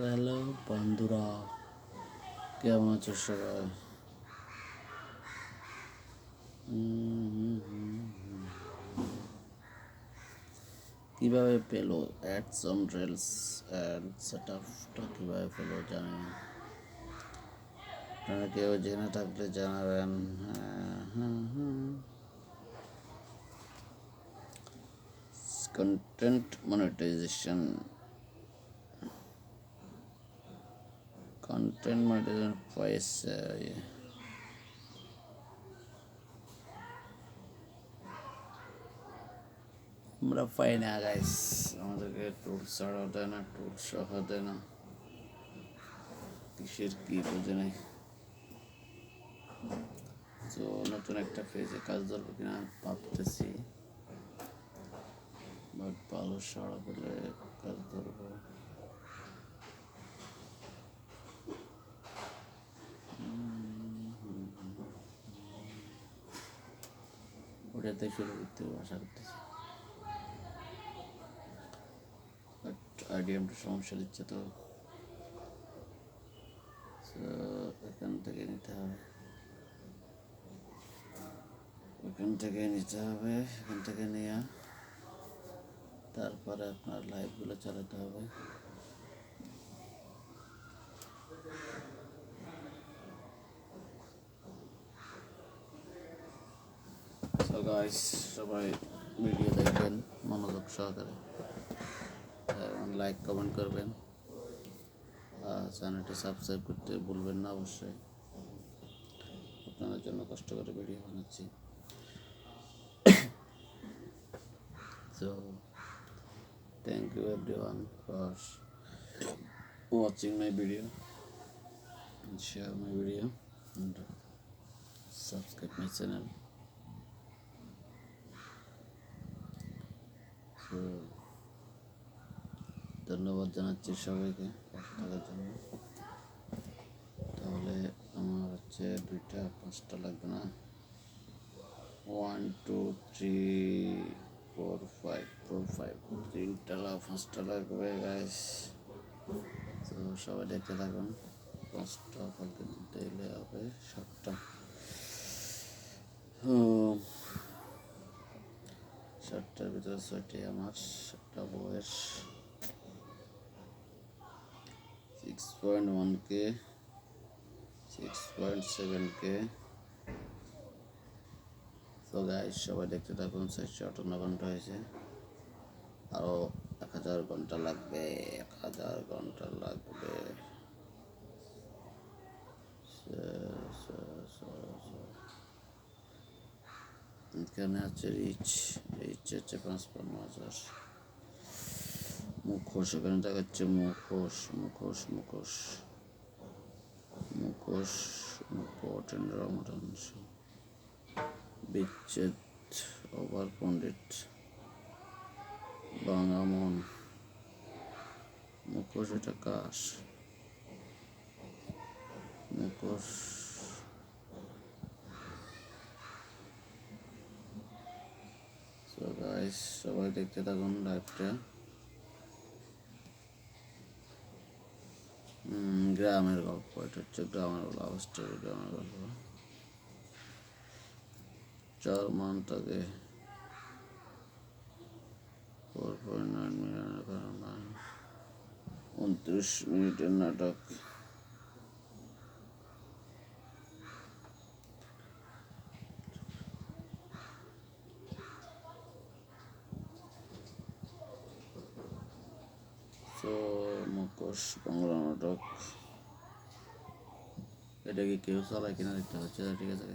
Hello বন্ধুরা, কেমন আছো সবাই? কিভাবে পেলো অ্যাডস অন রিলস অ্যাড সেটআপটা কিভাবে পেলো জানি না। আপনারা কেউ জেনে থাকলে জানাবেন। কন্টেন্ট মনিটাইজেশন পয়সা আমরা পাই না গাইস, আমাদেরকে টুল ছাড়াও দেয় না, টুল সহ দেয় না, কিসের কি বুঝে নাই। তো নতুন একটা পেজে কাজ ধরবো কিনা ভাবতেছি, বাট ভালো সাড়া পেলে কাজ ধরবো। ওটাতে শুরু করতে হবে আশা করতেছি, বাট আইডিয়ামটা সমস্যা দিচ্ছে। তো এখান থেকে নিতে হবে, এখান থেকে নিয়ে তারপরে আপনার লাইভগুলো চালাতে হবে। সো গাইস, সবাই ভিডিও দেখবেন মনোযোগ সহকারে, লাইক কমেন্ট করবেন, চ্যানেলটি সাবস্ক্রাইব করতে ভুলবেন না অবশ্যই। আপনাদের জন্য কষ্ট করে ভিডিও বানাচ্ছি। So thank you everyone for watching my video and share my video and subscribe my channel. So ধন্যবাদ জানাচ্ছি সবাইকে পাশে থাকার জন্য। তাহলে আমার হচ্ছে 2টা 5টা লাগবে না, 1 2 3 4 5 3টা 5টা লাগবে গাইস। তো সবাই দেখতে থাকুন, 5টা কালকে দিতে এলে হবে 7টা। 7টার ভিতরে 6টি আমার, 7টা বয়স, 6.1K 6.7K। তো গাইস সবাই দেখতে থাকুন, 458 ঘন্টা হয়েছে, আরও 1000 ঘন্টা লাগবে, 1000 ঘন্টা লাগবে। এখানে আছে রিচ হচ্ছে 55,000। মুখোশ, এখানে দেখাচ্ছে মুখোশ ইম্পর্টেন্ট অংশ, বিচ্ছেদ, ওভার পণ্ডিত, বাঙামন, মুখোশ, এটা কাশ, মুখোশ। সো গাইস সবাই দেখতে থাকুন লাইভটা। গ্রামের গল্প, এটা হচ্ছে গ্রামের লাভ স্টোরি, গ্রামের গল্প। 4 মান্থ আগে 4.9 মিলিয়নের কারণে 29 মিনিটের নাটক। তো মুখোশ বাংলা নাটক, এটা কি কেউ চালায় কিনা দেখতে হচ্ছে। ঠিক আছে।